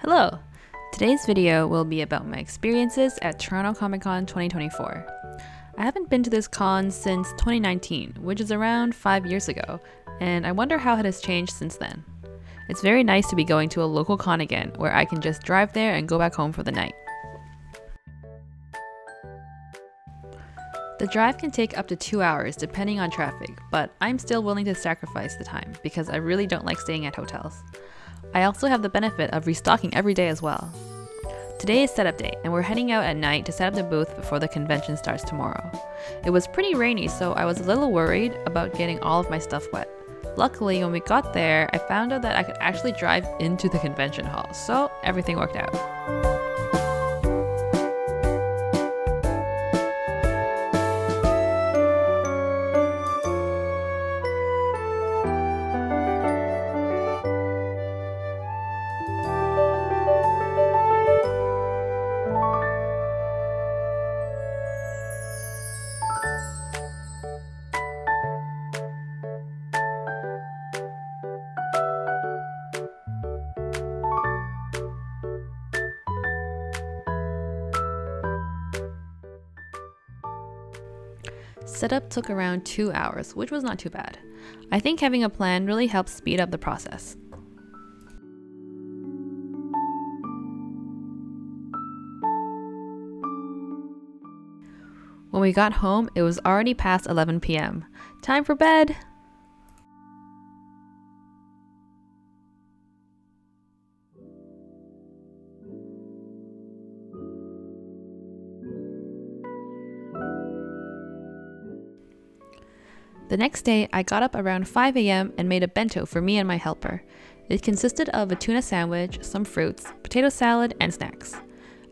Hello! Today's video will be about my experiences at Toronto Comicon 2024. I haven't been to this con since 2019, which is around 5 years ago, and I wonder how it has changed since then. It's very nice to be going to a local con again, where I can just drive there and go back home for the night. The drive can take up to 2 hours depending on traffic, but I'm still willing to sacrifice the time because I really don't like staying at hotels. I also have the benefit of restocking every day as well. Today is setup day, and we're heading out at night to set up the booth before the convention starts tomorrow. It was pretty rainy, so I was a little worried about getting all of my stuff wet. Luckily, when we got there, I found out that I could actually drive into the convention hall, so everything worked out. Setup took around 2 hours, which was not too bad. I think having a plan really helps speed up the process. When we got home, it was already past 11 p.m. Time for bed! The next day, I got up around 5 a.m. and made a bento for me and my helper. It consisted of a tuna sandwich, some fruits, potato salad, and snacks.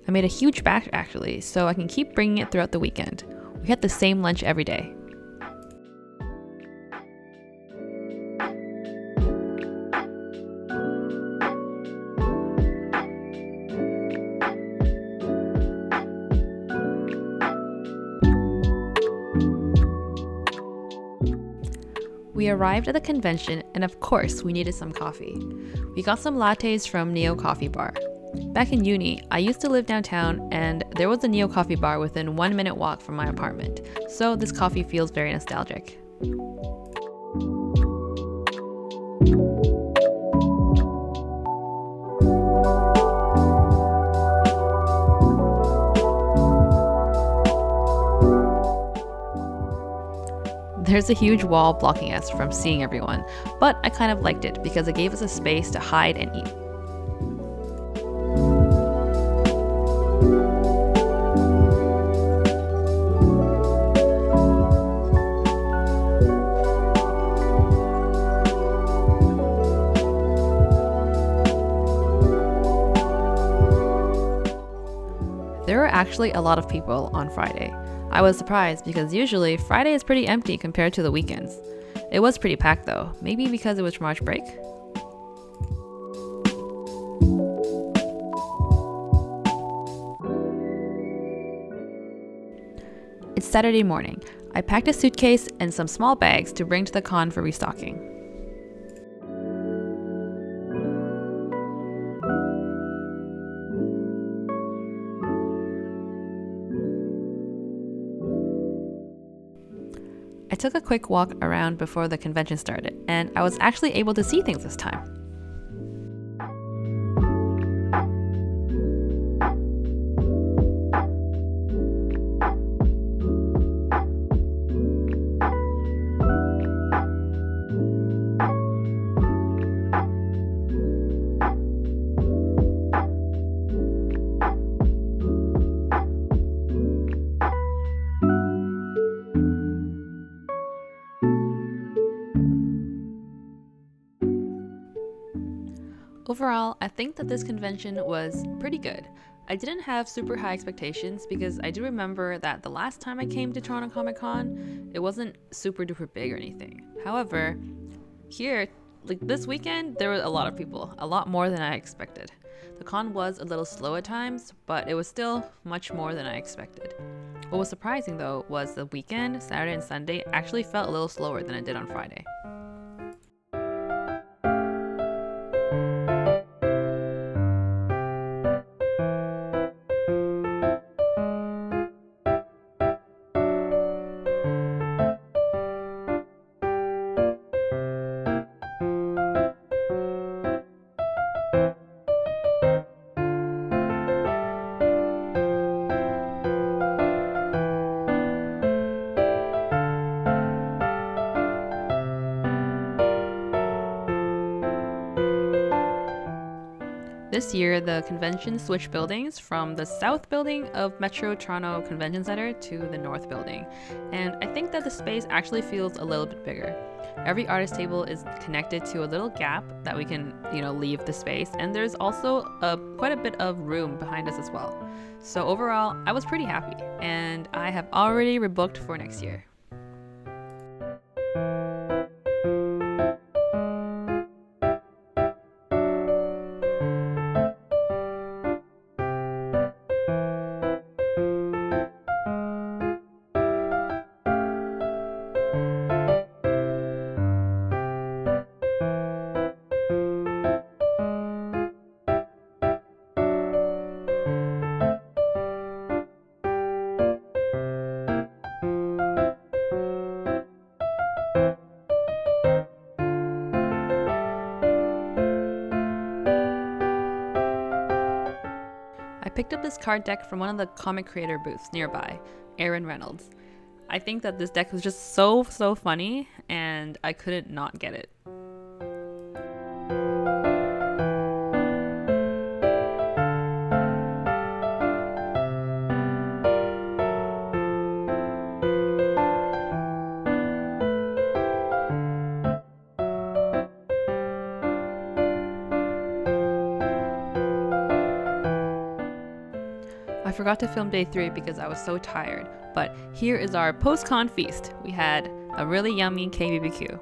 I made a huge batch actually, so I can keep bringing it throughout the weekend. We had the same lunch every day. We arrived at the convention, and of course, we needed some coffee. We got some lattes from Neo Coffee Bar. Back in uni, I used to live downtown, and there was a Neo Coffee Bar within 1 minute walk from my apartment, so this coffee feels very nostalgic. There's a huge wall blocking us from seeing everyone, but I kind of liked it because it gave us a space to hide and eat. There were actually a lot of people on Friday. I was surprised because usually Friday is pretty empty compared to the weekends. It was pretty packed though, maybe because it was March break? It's Saturday morning. I packed a suitcase and some small bags to bring to the con for restocking. I took a quick walk around before the convention started, and I was actually able to see things this time. Overall, I think that this convention was pretty good. I didn't have super high expectations because I do remember that the last time I came to Toronto Comic Con, it wasn't super duper big or anything. However, here, like this weekend, there were a lot of people, a lot more than I expected. The con was a little slow at times, but it was still much more than I expected. What was surprising though was the weekend, Saturday and Sunday, actually felt a little slower than it did on Friday. This year, the convention switched buildings from the south building of Metro Toronto Convention Center to the north building, and I think that the space actually feels a little bit bigger. Every artist table is connected to a little gap that we can, leave the space, and there's also quite a bit of room behind us as well. So overall, I was pretty happy, and I have already rebooked for next year. I picked up this card deck from one of the comic creator booths nearby, Aaron Reynolds. I think that this deck was just so funny, and I couldn't not get it. I forgot to film day 3 because I was so tired, but here is our post-con feast. We had a really yummy KBBQ.